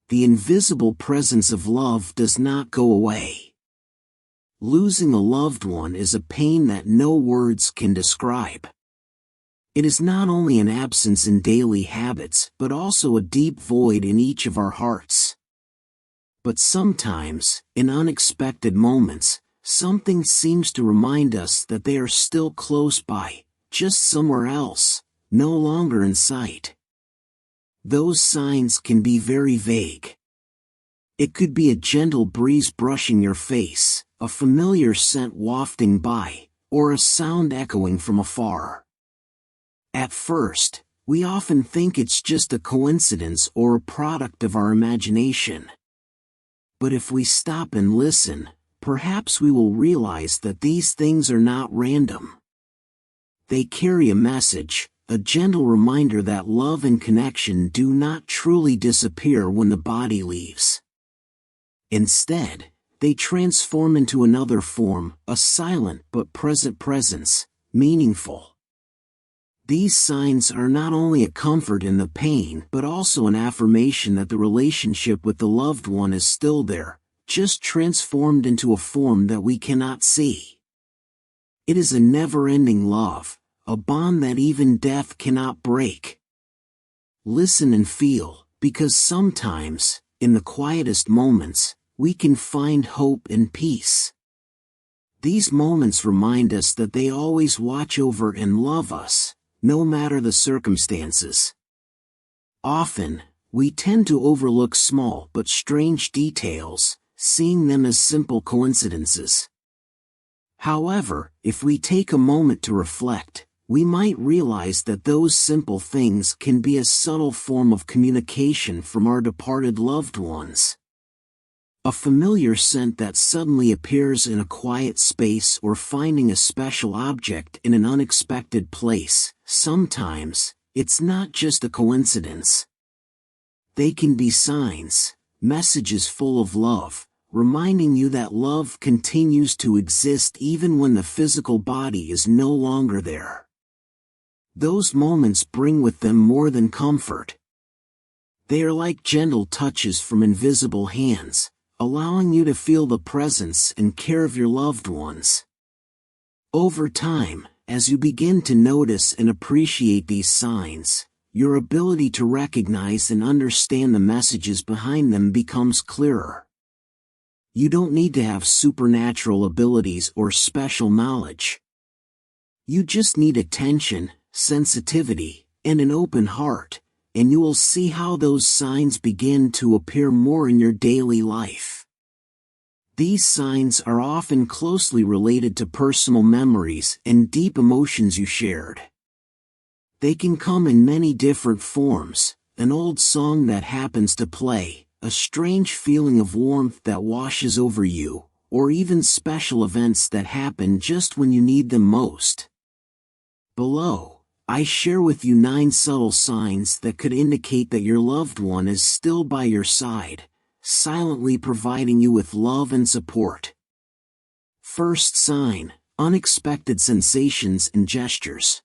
the invisible presence of love does not go away. Losing a loved one is a pain that no words can describe. It is not only an absence in daily habits but also a deep void in each of our hearts. But sometimes, in unexpected moments, something seems to remind us that they are still close by, just somewhere else, no longer in sight. Those signs can be very vague. It could be a gentle breeze brushing your face, a familiar scent wafting by, or a sound echoing from afar. At first, we often think it's just a coincidence or a product of our imagination. But if we stop and listen, perhaps we will realize that these things are not random. They carry a message, a gentle reminder that love and connection do not truly disappear when the body leaves. Instead, they transform into another form, a silent but present presence, meaningful. These signs are not only a comfort in the pain but also an affirmation that the relationship with the loved one is still there, just transformed into a form that we cannot see. It is a never-ending love, a bond that even death cannot break. Listen and feel, because sometimes, in the quietest moments, we can find hope and peace. These moments remind us that they always watch over and love us, no matter the circumstances. Often, we tend to overlook small but strange details, seeing them as simple coincidences. However, if we take a moment to reflect, we might realize that those simple things can be a subtle form of communication from our departed loved ones. A familiar scent that suddenly appears in a quiet space or finding a special object in an unexpected place, sometimes, it's not just a coincidence. They can be signs, messages full of love, reminding you that love continues to exist even when the physical body is no longer there. Those moments bring with them more than comfort. They are like gentle touches from invisible hands, allowing you to feel the presence and care of your loved ones. Over time, as you begin to notice and appreciate these signs, your ability to recognize and understand the messages behind them becomes clearer. You don't need to have supernatural abilities or special knowledge. You just need attention, sensitivity, and an open heart, and you will see how those signs begin to appear more in your daily life. These signs are often closely related to personal memories and deep emotions you shared. They can come in many different forms, an old song that happens to play, a strange feeling of warmth that washes over you, or even special events that happen just when you need them most. Below, I share with you 9 subtle signs that could indicate that your loved one is still by your side, silently providing you with love and support. First sign, unexpected sensations and gestures.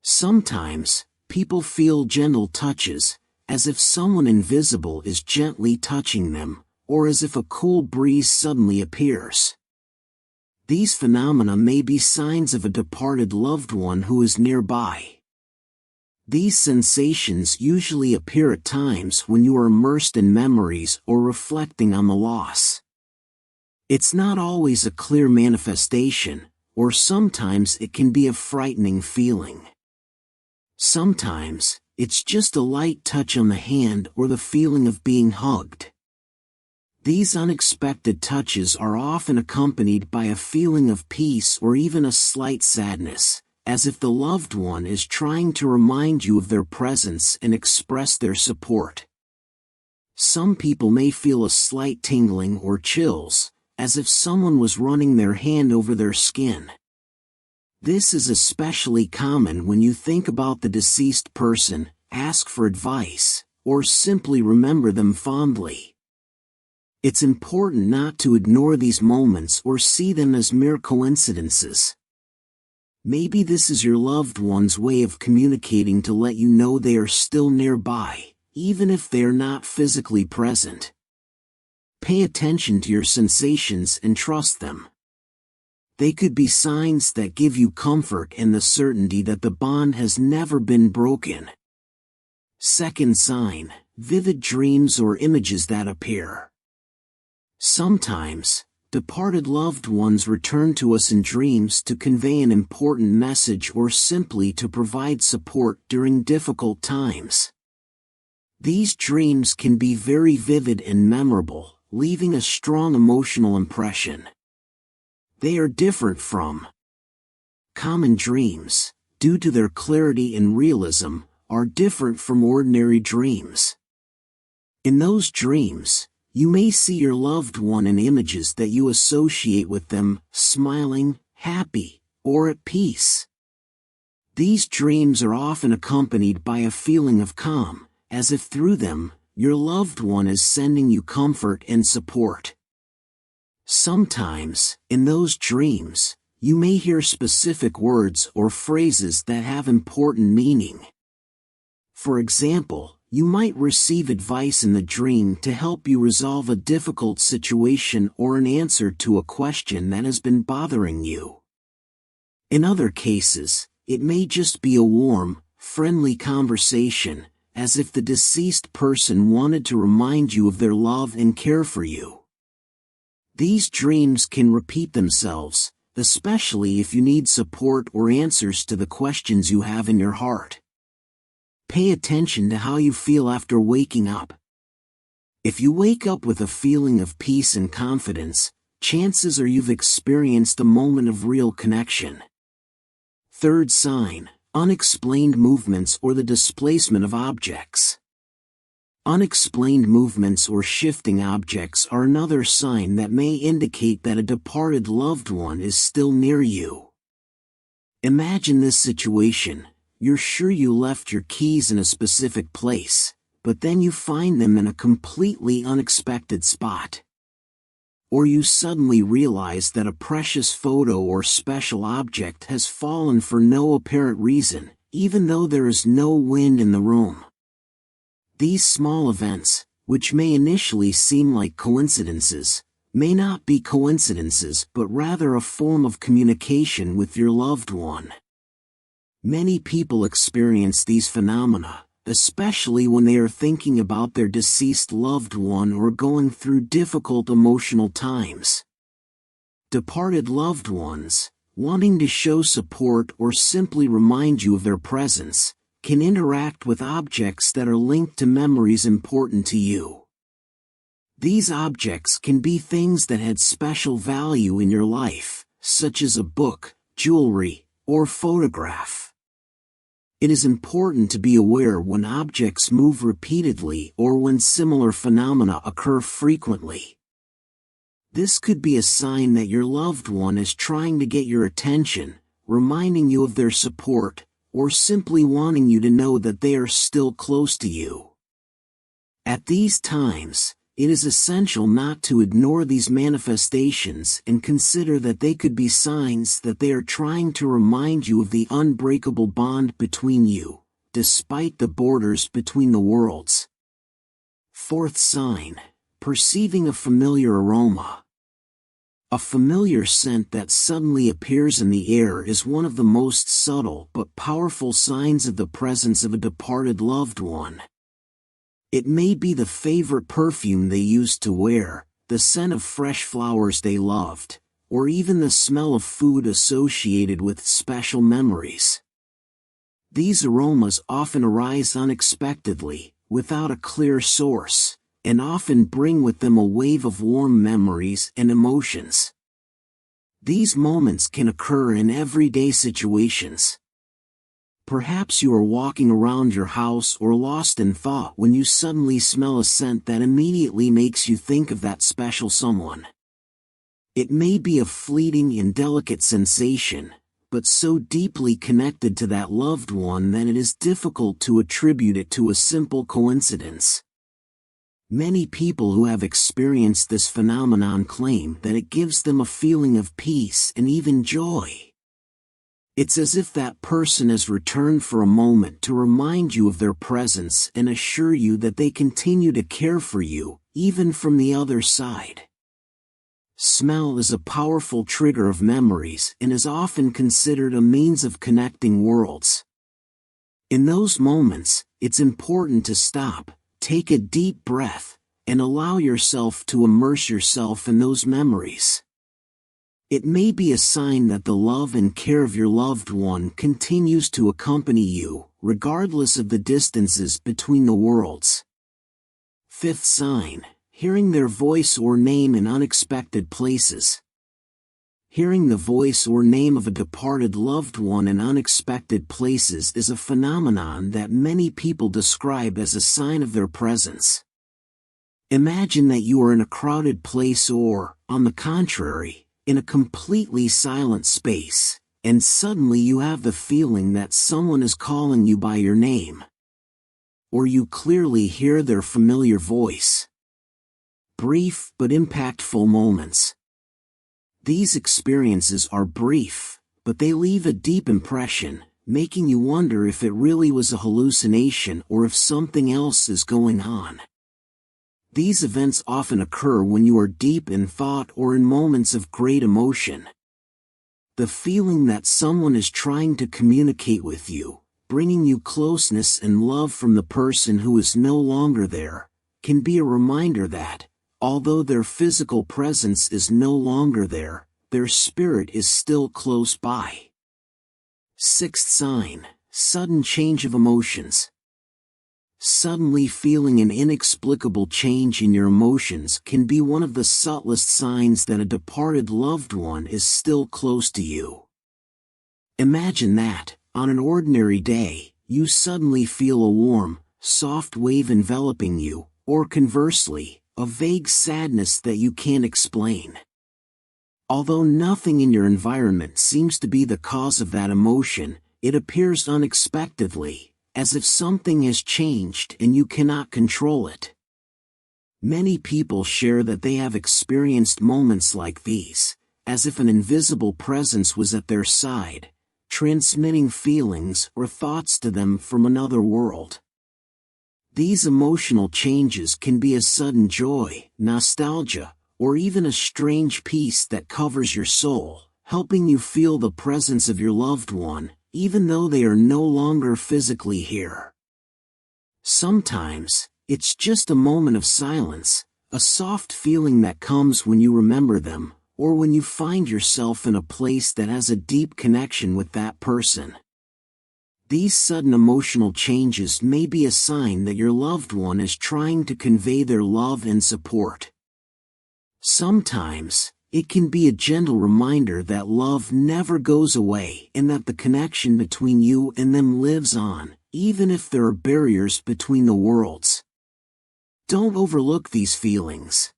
Sometimes, people feel gentle touches, as if someone invisible is gently touching them, or as if a cool breeze suddenly appears. These phenomena may be signs of a departed loved one who is nearby. These sensations usually appear at times when you are immersed in memories or reflecting on the loss. It's not always a clear manifestation, or sometimes it can be a frightening feeling. Sometimes, it's just a light touch on the hand or the feeling of being hugged. These unexpected touches are often accompanied by a feeling of peace or even a slight sadness, as if the loved one is trying to remind you of their presence and express their support. Some people may feel a slight tingling or chills, as if someone was running their hand over their skin. This is especially common when you think about the deceased person, ask for advice, or simply remember them fondly. It's important not to ignore these moments or see them as mere coincidences. Maybe this is your loved one's way of communicating to let you know they are still nearby, even if they are not physically present. Pay attention to your sensations and trust them. They could be signs that give you comfort and the certainty that the bond has never been broken. Second sign, vivid dreams or images that appear. Sometimes, departed loved ones return to us in dreams to convey an important message or simply to provide support during difficult times. These dreams can be very vivid and memorable, leaving a strong emotional impression. They are different from common dreams, due to their clarity and realism, are different from ordinary dreams. In those dreams, you may see your loved one in images that you associate with them, smiling, happy, or at peace. These dreams are often accompanied by a feeling of calm, as if through them, your loved one is sending you comfort and support. Sometimes, in those dreams, you may hear specific words or phrases that have important meaning. For example, you might receive advice in the dream to help you resolve a difficult situation or an answer to a question that has been bothering you. In other cases, it may just be a warm, friendly conversation, as if the deceased person wanted to remind you of their love and care for you. These dreams can repeat themselves, especially if you need support or answers to the questions you have in your heart. Pay attention to how you feel after waking up. If you wake up with a feeling of peace and confidence, chances are you've experienced a moment of real connection. Third sign, unexplained movements or the displacement of objects. Unexplained movements or shifting objects are another sign that may indicate that a departed loved one is still near you. Imagine this situation. You're sure you left your keys in a specific place, but then you find them in a completely unexpected spot. Or you suddenly realize that a precious photo or special object has fallen for no apparent reason, even though there is no wind in the room. These small events, which may initially seem like coincidences, may not be coincidences but rather a form of communication with your loved one. Many people experience these phenomena, especially when they are thinking about their deceased loved one or going through difficult emotional times. Departed loved ones, wanting to show support or simply remind you of their presence, can interact with objects that are linked to memories important to you. These objects can be things that had special value in your life, such as a book, jewelry, or photograph. It is important to be aware when objects move repeatedly or when similar phenomena occur frequently. This could be a sign that your loved one is trying to get your attention, reminding you of their support, or simply wanting you to know that they are still close to you. At these times, it is essential not to ignore these manifestations and consider that they could be signs that they are trying to remind you of the unbreakable bond between you, despite the borders between the worlds. Fourth sign, perceiving a familiar aroma. A familiar scent that suddenly appears in the air is one of the most subtle but powerful signs of the presence of a departed loved one. It may be the favorite perfume they used to wear, the scent of fresh flowers they loved, or even the smell of food associated with special memories. These aromas often arise unexpectedly, without a clear source, and often bring with them a wave of warm memories and emotions. These moments can occur in everyday situations. Perhaps you are walking around your house or lost in thought when you suddenly smell a scent that immediately makes you think of that special someone. It may be a fleeting and delicate sensation, but so deeply connected to that loved one that it is difficult to attribute it to a simple coincidence. Many people who have experienced this phenomenon claim that it gives them a feeling of peace and even joy. It's as if that person has returned for a moment to remind you of their presence and assure you that they continue to care for you, even from the other side. Smell is a powerful trigger of memories and is often considered a means of connecting worlds. In those moments, it's important to stop, take a deep breath, and allow yourself to immerse yourself in those memories. It may be a sign that the love and care of your loved one continues to accompany you, regardless of the distances between the worlds. Fifth sign, hearing their voice or name in unexpected places. Hearing the voice or name of a departed loved one in unexpected places is a phenomenon that many people describe as a sign of their presence. Imagine that you are in a crowded place or, on the contrary, in a completely silent space, and suddenly you have the feeling that someone is calling you by your name. Or you clearly hear their familiar voice. Brief but impactful moments. These experiences are brief, but they leave a deep impression, making you wonder if it really was a hallucination or if something else is going on. These events often occur when you are deep in thought or in moments of great emotion. The feeling that someone is trying to communicate with you, bringing you closeness and love from the person who is no longer there, can be a reminder that, although their physical presence is no longer there, their spirit is still close by. Sixth sign, sudden change of emotions. Suddenly feeling an inexplicable change in your emotions can be one of the subtlest signs that a departed loved one is still close to you. Imagine that, on an ordinary day, you suddenly feel a warm, soft wave enveloping you, or conversely, a vague sadness that you can't explain. Although nothing in your environment seems to be the cause of that emotion, it appears unexpectedly, as if something has changed and you cannot control it. Many people share that they have experienced moments like these, as if an invisible presence was at their side, transmitting feelings or thoughts to them from another world. These emotional changes can be a sudden joy, nostalgia, or even a strange peace that covers your soul, helping you feel the presence of your loved one, even though they are no longer physically here. Sometimes, it's just a moment of silence, a soft feeling that comes when you remember them, or when you find yourself in a place that has a deep connection with that person. These sudden emotional changes may be a sign that your loved one is trying to convey their love and support. Sometimes, it can be a gentle reminder that love never goes away and that the connection between you and them lives on, even if there are barriers between the worlds. Don't overlook these feelings.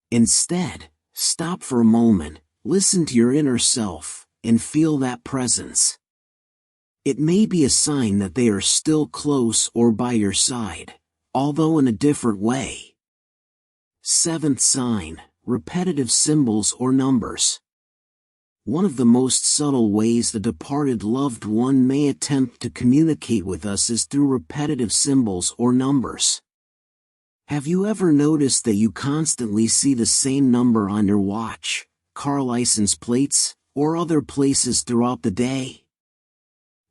Instead, stop for a moment, listen to your inner self, and feel that presence. It may be a sign that they are still close or by your side, although in a different way. Seventh sign, repetitive symbols or numbers. One of the most subtle ways the departed loved one may attempt to communicate with us is through repetitive symbols or numbers. Have you ever noticed that you constantly see the same number on your watch, car license plates, or other places throughout the day?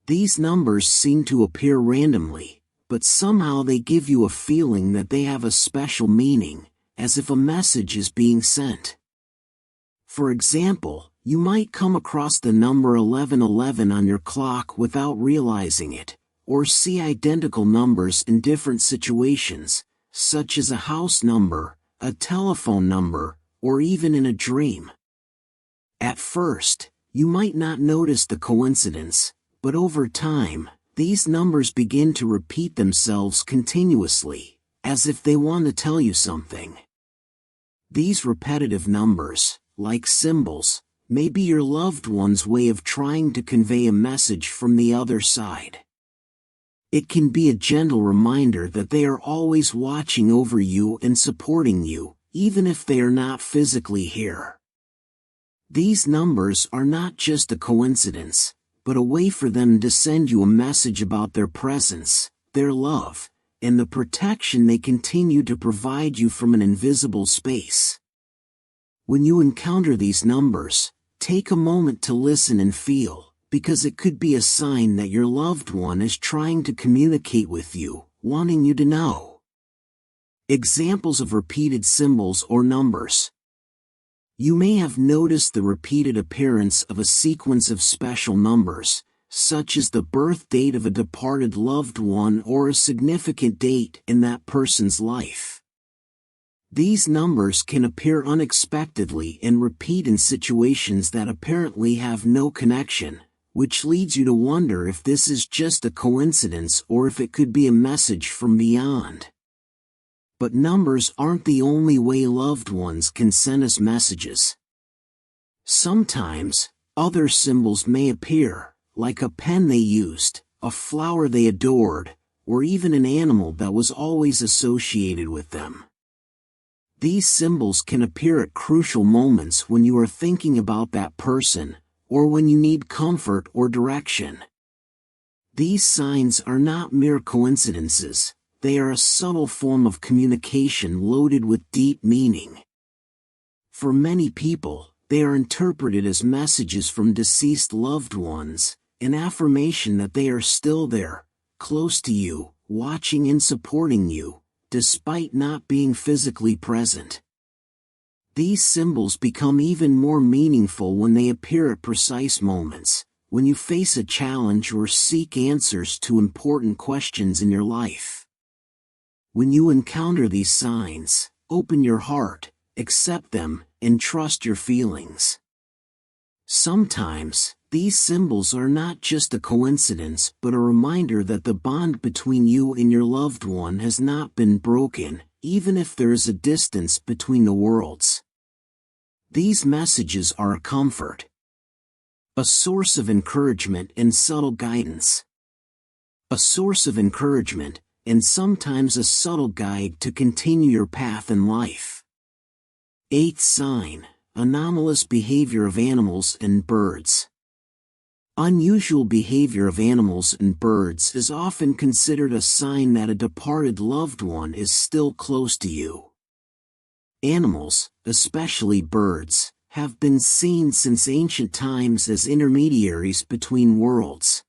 These numbers seem to appear randomly, but somehow they give you a feeling that they have a special meaning, as if a message is being sent. For example, you might come across the number 1111 on your clock without realizing it, or see identical numbers in different situations, such as a house number, a telephone number, or even in a dream. At first, you might not notice the coincidence, but over time, these numbers begin to repeat themselves continuously, as if they want to tell you something. These repetitive numbers, like symbols, may be your loved one's way of trying to convey a message from the other side. It can be a gentle reminder that they are always watching over you and supporting you, even if they are not physically here. These numbers are not just a coincidence, but a way for them to send you a message about their presence, their love, and the protection they continue to provide you from an invisible space. When you encounter these numbers, take a moment to listen and feel, because it could be a sign that your loved one is trying to communicate with you, wanting you to know. Examples of repeated symbols or numbers. You may have noticed the repeated appearance of a sequence of special numbers, such as the birth date of a departed loved one or a significant date in that person's life. These numbers can appear unexpectedly and repeat in situations that apparently have no connection, which leads you to wonder if this is just a coincidence or if it could be a message from beyond. But numbers aren't the only way loved ones can send us messages. Sometimes, other symbols may appear, like a pen they used, a flower they adored, or even an animal that was always associated with them. These symbols can appear at crucial moments when you are thinking about that person, or when you need comfort or direction. These signs are not mere coincidences. They are a subtle form of communication loaded with deep meaning. For many people, they are interpreted as messages from deceased loved ones, an affirmation that they are still there, close to you, watching and supporting you, despite not being physically present. These symbols become even more meaningful when they appear at precise moments, when you face a challenge or seek answers to important questions in your life. When you encounter these signs, open your heart, accept them, and trust your feelings. Sometimes, these symbols are not just a coincidence but a reminder that the bond between you and your loved one has not been broken, even if there is a distance between the worlds. These messages are a comfort, a source of encouragement and subtle guidance. A source of encouragement, and sometimes a subtle guide to continue your path in life. Eighth sign, anomalous behavior of animals and birds. Unusual behavior of animals and birds is often considered a sign that a departed loved one is still close to you. Animals, especially birds, have been seen since ancient times as intermediaries between worlds.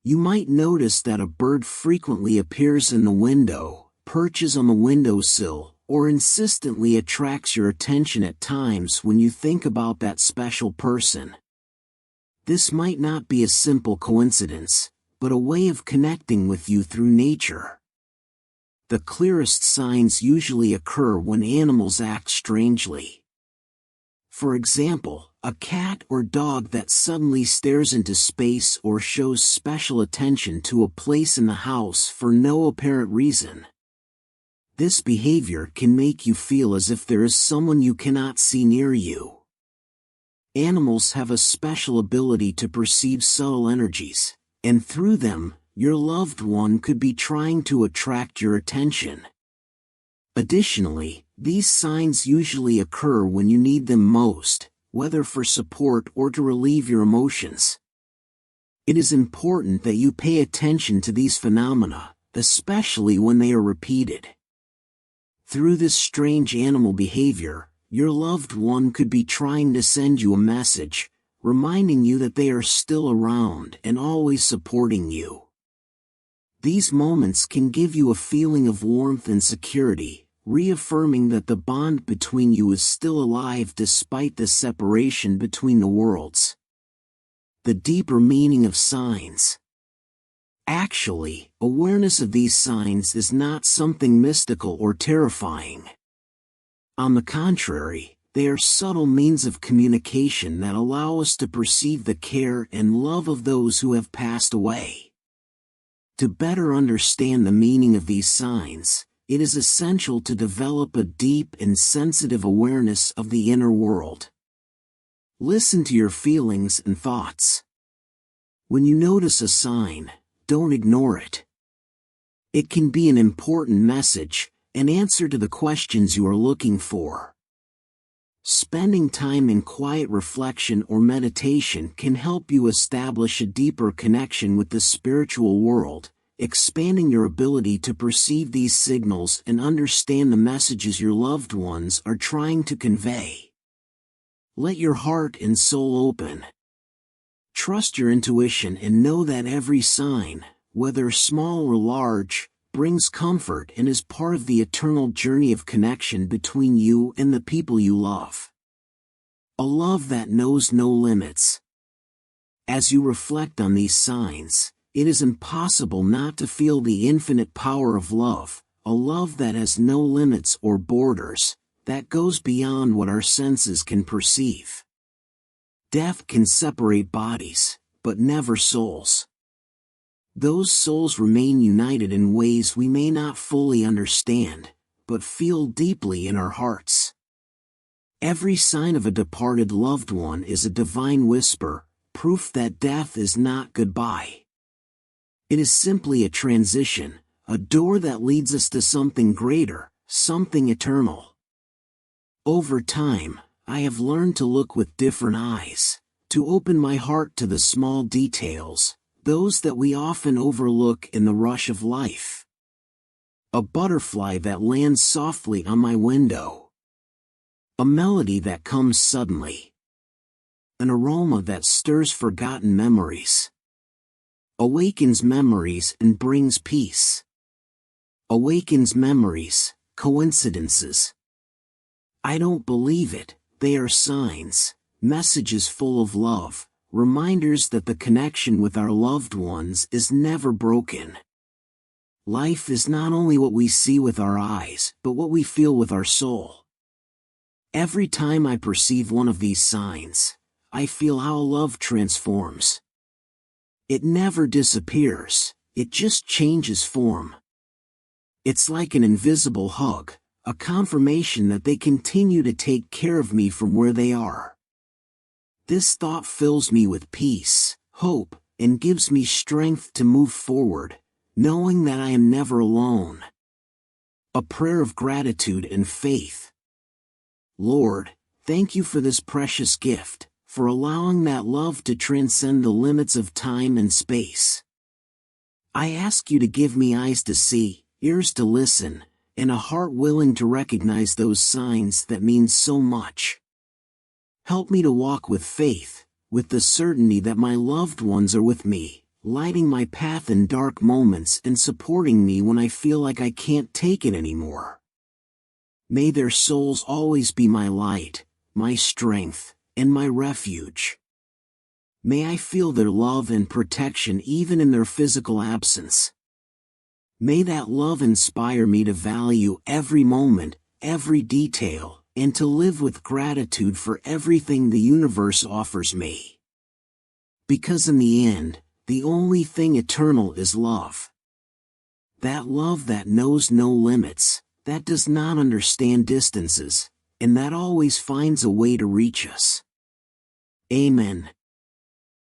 You might notice that a bird frequently appears in the window, perches on the windowsill, or insistently attracts your attention at times when you think about that special person. This might not be a simple coincidence, but a way of connecting with you through nature. The clearest signs usually occur when animals act strangely. For example, a cat or dog that suddenly stares into space or shows special attention to a place in the house for no apparent reason. This behavior can make you feel as if there is someone you cannot see near you. Animals have a special ability to perceive subtle energies, and through them, your loved one could be trying to attract your attention. Additionally, these signs usually occur when you need them most, whether for support or to relieve your emotions. It is important that you pay attention to these phenomena, especially when they are repeated. Through this strange animal behavior, your loved one could be trying to send you a message, reminding you that they are still around and always supporting you. These moments can give you a feeling of warmth and security, reaffirming that the bond between you is still alive despite the separation between the worlds. The deeper meaning of signs. Actually, awareness of these signs is not something mystical or terrifying. On the contrary, they are subtle means of communication that allow us to perceive the care and love of those who have passed away. To better understand the meaning of these signs, it is essential to develop a deep and sensitive awareness of the inner world. Listen to your feelings and thoughts. When you notice a sign, don't ignore it. It can be an important message, an answer to the questions you are looking for. Spending time in quiet reflection or meditation can help you establish a deeper connection with the spiritual world, expanding your ability to perceive these signals and understand the messages your loved ones are trying to convey. Let your heart and soul open. Trust your intuition and know that every sign, whether small or large, brings comfort and is part of the eternal journey of connection between you and the people you love. A love that knows no limits. As you reflect on these signs, it is impossible not to feel the infinite power of love, a love that has no limits or borders, that goes beyond what our senses can perceive. Death can separate bodies, but never souls. Those souls remain united in ways we may not fully understand, but feel deeply in our hearts. Every sign of a departed loved one is a divine whisper, proof that death is not goodbye. It is simply a transition, a door that leads us to something greater, something eternal. Over time, I have learned to look with different eyes, to open my heart to the small details, those that we often overlook in the rush of life. A butterfly that lands softly on my window. A melody that comes suddenly. An aroma that stirs forgotten memories. Awakens memories and brings peace. Awakens memories, coincidences. I don't believe it, they are signs, messages full of love, reminders that the connection with our loved ones is never broken. Life is not only what we see with our eyes, but what we feel with our soul. Every time I perceive one of these signs, I feel how love transforms. It never disappears, it just changes form. It's like an invisible hug, a confirmation that they continue to take care of me from where they are. This thought fills me with peace, hope, and gives me strength to move forward, knowing that I am never alone. A prayer of gratitude and faith. Lord, thank you for this precious gift, for allowing that love to transcend the limits of time and space. I ask you to give me eyes to see, ears to listen, and a heart willing to recognize those signs that mean so much. Help me to walk with faith, with the certainty that my loved ones are with me, lighting my path in dark moments and supporting me when I feel like I can't take it anymore. May their souls always be my light, my strength, and my refuge. May I feel their love and protection even in their physical absence. May that love inspire me to value every moment, every detail, and to live with gratitude for everything the universe offers me. Because in the end, the only thing eternal is love. That love that knows no limits, that does not understand distances, and that always finds a way to reach us. Amen.